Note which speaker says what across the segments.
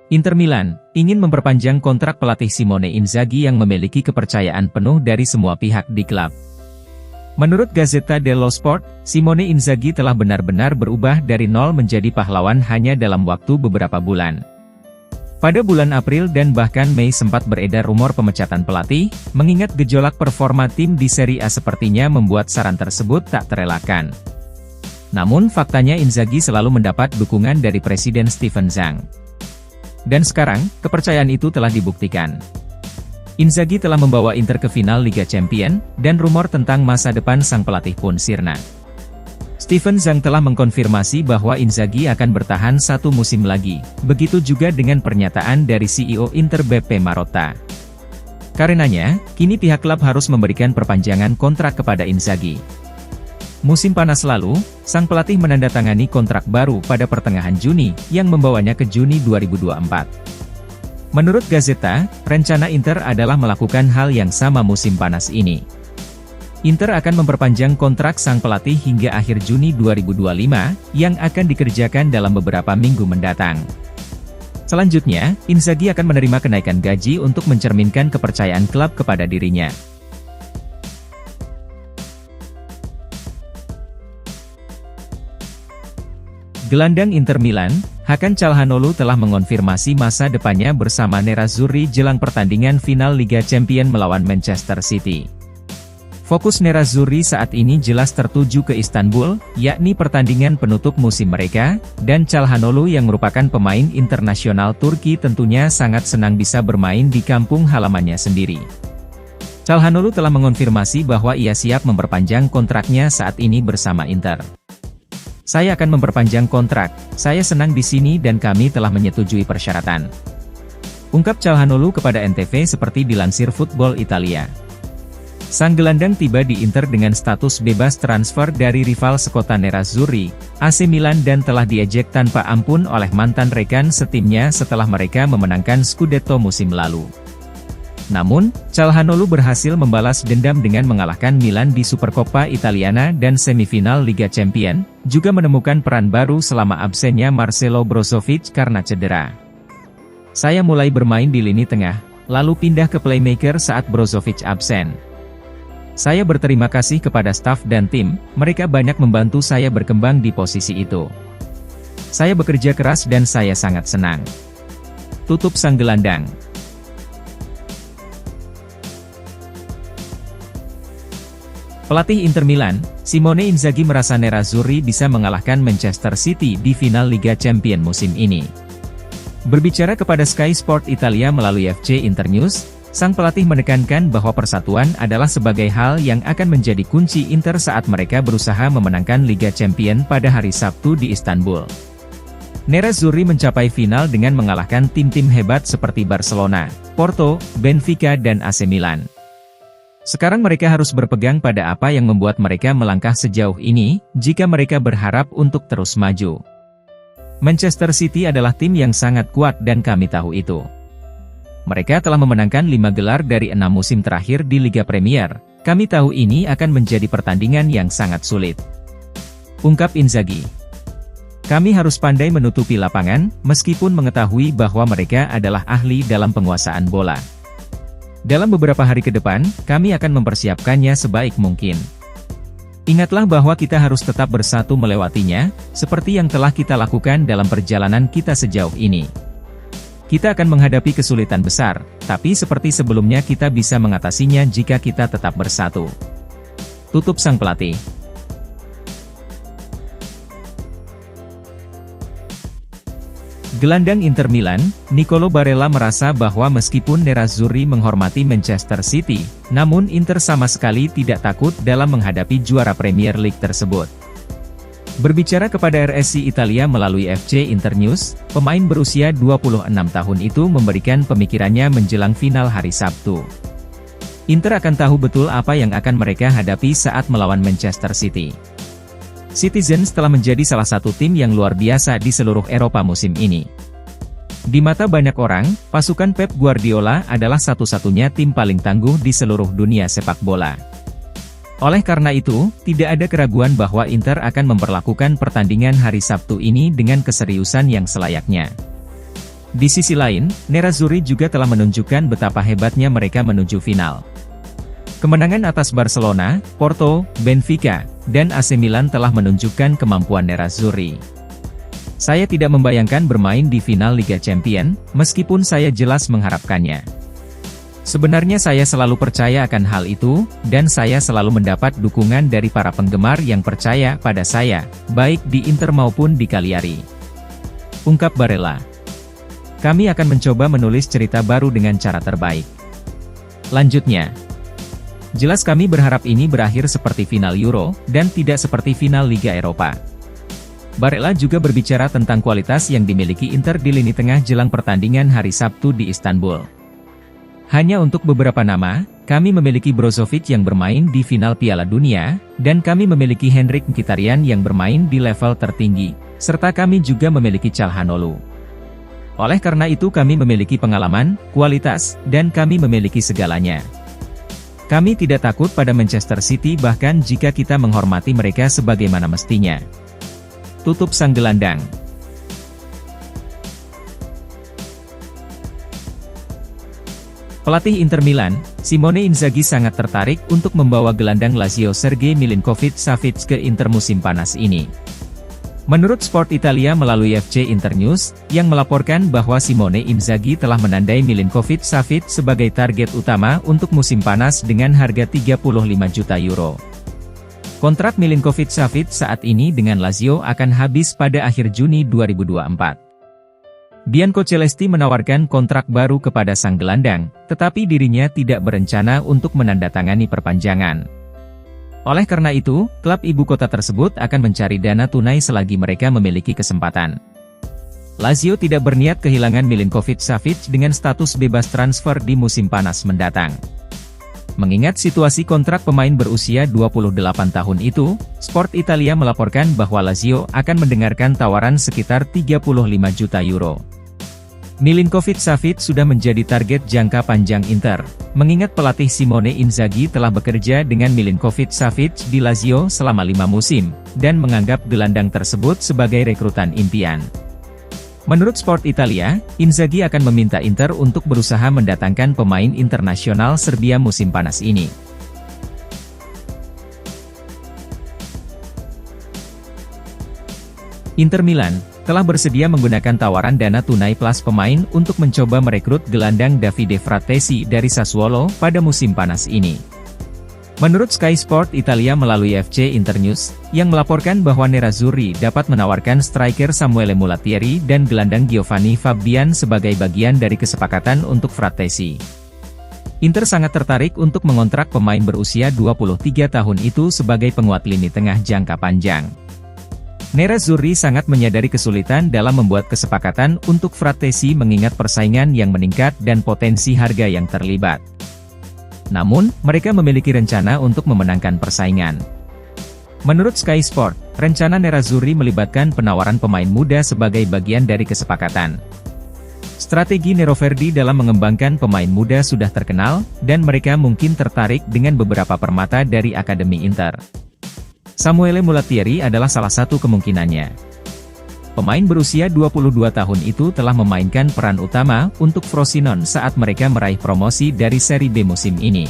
Speaker 1: Inter Milan ingin memperpanjang kontrak pelatih Simone Inzaghi yang memiliki kepercayaan penuh dari semua pihak di klub. Menurut Gazzetta dello Sport, Simone Inzaghi telah benar-benar berubah dari nol menjadi pahlawan hanya dalam waktu beberapa bulan. Pada bulan April dan bahkan Mei sempat beredar rumor pemecatan pelatih, mengingat gejolak performa tim di Serie A sepertinya membuat saran tersebut tak terelakkan. Namun faktanya Inzaghi selalu mendapat dukungan dari Presiden Steven Zhang. Dan sekarang, kepercayaan itu telah dibuktikan. Inzaghi telah membawa Inter ke final Liga Champions, dan rumor tentang masa depan sang pelatih pun sirna. Steven Zhang telah mengkonfirmasi bahwa Inzaghi akan bertahan 1 musim lagi, begitu juga dengan pernyataan dari CEO Inter Beppe Marotta. Karenanya, kini pihak klub harus memberikan perpanjangan kontrak kepada Inzaghi. Musim panas lalu, sang pelatih menandatangani kontrak baru pada pertengahan Juni, yang membawanya ke Juni 2024. Menurut Gazzetta, rencana Inter adalah melakukan hal yang sama musim panas ini. Inter akan memperpanjang kontrak sang pelatih hingga akhir Juni 2025, yang akan dikerjakan dalam beberapa minggu mendatang. Selanjutnya, Inzaghi akan menerima kenaikan gaji untuk mencerminkan kepercayaan klub kepada dirinya. Gelandang Inter Milan, Hakan Calhanoglu telah mengonfirmasi masa depannya bersama Nerazzurri jelang pertandingan final Liga Champions melawan Manchester City. Fokus Nerazzurri saat ini jelas tertuju ke Istanbul, yakni pertandingan penutup musim mereka, dan Calhanoglu yang merupakan pemain internasional Turki tentunya sangat senang bisa bermain di kampung halamannya sendiri. Calhanoglu telah mengonfirmasi bahwa ia siap memperpanjang kontraknya saat ini bersama Inter. Saya akan memperpanjang kontrak, saya senang di sini dan kami telah menyetujui persyaratan. Ungkap Calhanoglu kepada NTV seperti dilansir Football Italia. Sang gelandang tiba di Inter dengan status bebas transfer dari rival sekota Nerazzurri, AC Milan dan telah diejek tanpa ampun oleh mantan rekan setimnya setelah mereka memenangkan Scudetto musim lalu. Namun, Calhanoglu berhasil membalas dendam dengan mengalahkan Milan di Supercoppa Italiana dan semifinal Liga Champions, juga menemukan peran baru selama absennya Marcelo Brozovic karena cedera. Saya mulai bermain di lini tengah, lalu pindah ke playmaker saat Brozovic absen. Saya berterima kasih kepada staf dan tim, mereka banyak membantu saya berkembang di posisi itu. Saya bekerja keras dan saya sangat senang. Tutup sang gelandang. Pelatih Inter Milan, Simone Inzaghi merasa Nerazzurri bisa mengalahkan Manchester City di final Liga Champions musim ini. Berbicara kepada Sky Sport Italia melalui FC Internews, sang pelatih menekankan bahwa persatuan adalah sebagai hal yang akan menjadi kunci Inter saat mereka berusaha memenangkan Liga Champions pada hari Sabtu di Istanbul. Nerazzurri mencapai final dengan mengalahkan tim-tim hebat seperti Barcelona, Porto, Benfica dan AC Milan. Sekarang mereka harus berpegang pada apa yang membuat mereka melangkah sejauh ini, jika mereka berharap untuk terus maju. Manchester City adalah tim yang sangat kuat dan kami tahu itu. Mereka telah memenangkan 5 gelar dari 6 musim terakhir di Liga Premier, kami tahu ini akan menjadi pertandingan yang sangat sulit. Ungkap Inzaghi. Kami harus pandai menutupi lapangan, meskipun mengetahui bahwa mereka adalah ahli dalam penguasaan bola. Dalam beberapa hari ke depan, kami akan mempersiapkannya sebaik mungkin. Ingatlah bahwa kita harus tetap bersatu melewatinya, seperti yang telah kita lakukan dalam perjalanan kita sejauh ini. Kita akan menghadapi kesulitan besar, tapi seperti sebelumnya kita bisa mengatasinya jika kita tetap bersatu. Tutup sang pelatih. Gelandang Inter Milan, Nicolo Barella merasa bahwa meskipun Nerazzurri menghormati Manchester City, namun Inter sama sekali tidak takut dalam menghadapi juara Premier League tersebut. Berbicara kepada RSI Italia melalui FC Internews, pemain berusia 26 tahun itu memberikan pemikirannya menjelang final hari Sabtu. Inter akan tahu betul apa yang akan mereka hadapi saat melawan Manchester City. Citizens telah menjadi salah satu tim yang luar biasa di seluruh Eropa musim ini. Di mata banyak orang, pasukan Pep Guardiola adalah satu-satunya tim paling tangguh di seluruh dunia sepak bola. Oleh karena itu, tidak ada keraguan bahwa Inter akan memperlakukan pertandingan hari Sabtu ini dengan keseriusan yang selayaknya. Di sisi lain, Nerazzurri juga telah menunjukkan betapa hebatnya mereka menuju final. Kemenangan atas Barcelona, Porto, Benfica, dan AC Milan telah menunjukkan kemampuan Nerazzurri. Saya tidak membayangkan bermain di final Liga Champions, meskipun saya jelas mengharapkannya. Sebenarnya saya selalu percaya akan hal itu, dan saya selalu mendapat dukungan dari para penggemar yang percaya pada saya, baik di Inter maupun di Cagliari. Ungkap Barella. Kami akan mencoba menulis cerita baru dengan cara terbaik. Lanjutnya. Jelas kami berharap ini berakhir seperti final Euro, dan tidak seperti final Liga Eropa. Barella juga berbicara tentang kualitas yang dimiliki Inter di lini tengah jelang pertandingan hari Sabtu di Istanbul. Hanya untuk beberapa nama, kami memiliki Brozovic yang bermain di final Piala Dunia, dan kami memiliki Henrikh Mkhitaryan yang bermain di level tertinggi, serta kami juga memiliki Calhanoglu. Oleh karena itu kami memiliki pengalaman, kualitas, dan kami memiliki segalanya. Kami tidak takut pada Manchester City bahkan jika kita menghormati mereka sebagaimana mestinya. Tutup sang gelandang. Pelatih Inter Milan, Simone Inzaghi sangat tertarik untuk membawa gelandang Lazio Sergej Milinkovic-Savic ke Inter musim panas ini. Menurut Sport Italia melalui FC Internews, yang melaporkan bahwa Simone Inzaghi telah menandai Milinkovic-Savic sebagai target utama untuk musim panas dengan harga 35 juta euro. Kontrak Milinkovic-Savic saat ini dengan Lazio akan habis pada akhir Juni 2024. Bianco Celesti menawarkan kontrak baru kepada sang gelandang, tetapi dirinya tidak berencana untuk menandatangani perpanjangan. Oleh karena itu, klub ibu kota tersebut akan mencari dana tunai selagi mereka memiliki kesempatan. Lazio tidak berniat kehilangan Milinkovic-Savic dengan status bebas transfer di musim panas mendatang. Mengingat situasi kontrak pemain berusia 28 tahun itu, Sport Italia melaporkan bahwa Lazio akan mendengarkan tawaran sekitar 35 juta euro. Milinkovic-Savic sudah menjadi target jangka panjang Inter, mengingat pelatih Simone Inzaghi telah bekerja dengan Milinkovic-Savic di Lazio selama 5 musim, dan menganggap gelandang tersebut sebagai rekrutan impian. Menurut Sport Italia, Inzaghi akan meminta Inter untuk berusaha mendatangkan pemain internasional Serbia musim panas ini. Inter Milan telah bersedia menggunakan tawaran dana tunai plus pemain untuk mencoba merekrut gelandang Davide Frattesi dari Sassuolo pada musim panas ini. Menurut Sky Sport Italia melalui FC Internews, yang melaporkan bahwa Nerazzurri dapat menawarkan striker Samuele Mulattieri dan gelandang Giovanni Fabian sebagai bagian dari kesepakatan untuk Frattesi. Inter sangat tertarik untuk mengontrak pemain berusia 23 tahun itu sebagai penguat lini tengah jangka panjang. Nerazzurri sangat menyadari kesulitan dalam membuat kesepakatan untuk Frattesi mengingat persaingan yang meningkat dan potensi harga yang terlibat. Namun, mereka memiliki rencana untuk memenangkan persaingan. Menurut Sky Sport, rencana Nerazzurri melibatkan penawaran pemain muda sebagai bagian dari kesepakatan. Strategi Neroverdi dalam mengembangkan pemain muda sudah terkenal, dan mereka mungkin tertarik dengan beberapa permata dari Akademi Inter. Samuele Mulattieri adalah salah satu kemungkinannya. Pemain berusia 22 tahun itu telah memainkan peran utama untuk Frosinone saat mereka meraih promosi dari Serie B musim ini.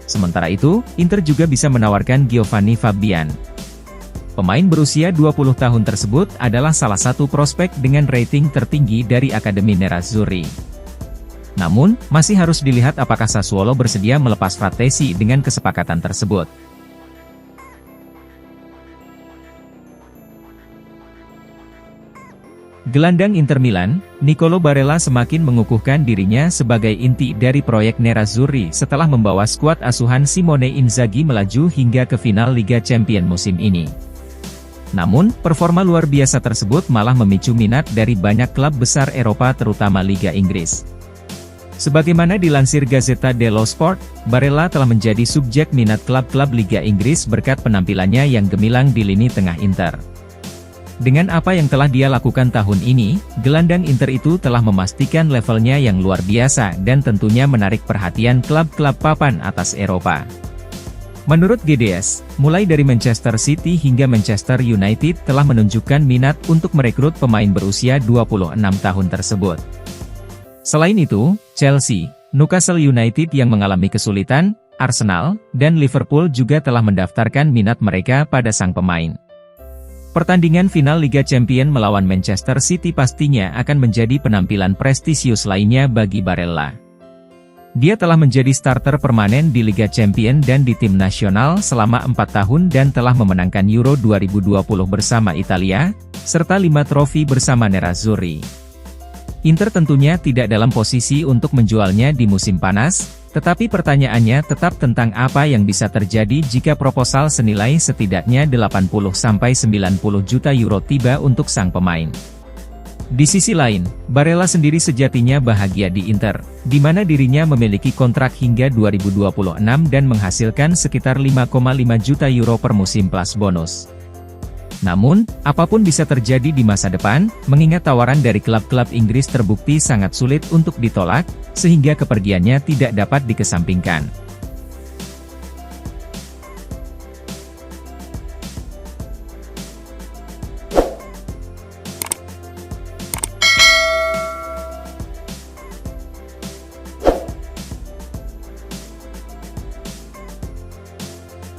Speaker 1: Sementara itu, Inter juga bisa menawarkan Giovanni Fabian. Pemain berusia 20 tahun tersebut adalah salah satu prospek dengan rating tertinggi dari Akademi Nerazzurri. Namun, masih harus dilihat apakah Sassuolo bersedia melepas Frattesi dengan kesepakatan tersebut. Gelandang Inter Milan, Nicolo Barella semakin mengukuhkan dirinya sebagai inti dari proyek Nerazzurri setelah membawa skuad asuhan Simone Inzaghi melaju hingga ke final Liga Champions musim ini. Namun, performa luar biasa tersebut malah memicu minat dari banyak klub besar Eropa terutama Liga Inggris. Sebagaimana dilansir Gazzetta dello Sport, Barella telah menjadi subjek minat klub-klub Liga Inggris berkat penampilannya yang gemilang di lini tengah Inter. Dengan apa yang telah dia lakukan tahun ini, gelandang Inter itu telah memastikan levelnya yang luar biasa dan tentunya menarik perhatian klub-klub papan atas Eropa. Menurut GDS, mulai dari Manchester City hingga Manchester United telah menunjukkan minat untuk merekrut pemain berusia 26 tahun tersebut. Selain itu, Chelsea, Newcastle United yang mengalami kesulitan, Arsenal, dan Liverpool juga telah mendaftarkan minat mereka pada sang pemain. Pertandingan final Liga Champions melawan Manchester City pastinya akan menjadi penampilan prestisius lainnya bagi Barella. Dia telah menjadi starter permanen di Liga Champions dan di tim nasional selama 4 tahun dan telah memenangkan Euro 2020 bersama Italia, serta 5 trofi bersama Nerazzurri. Inter tentunya tidak dalam posisi untuk menjualnya di musim panas, tetapi pertanyaannya tetap tentang apa yang bisa terjadi jika proposal senilai setidaknya 80-90 juta euro tiba untuk sang pemain. Di sisi lain, Barella sendiri sejatinya bahagia di Inter, di mana dirinya memiliki kontrak hingga 2026 dan menghasilkan sekitar 5,5 juta euro per musim plus bonus. Namun, apapun bisa terjadi di masa depan, mengingat tawaran dari klub-klub Inggris terbukti sangat sulit untuk ditolak, sehingga kepergiannya tidak dapat dikesampingkan.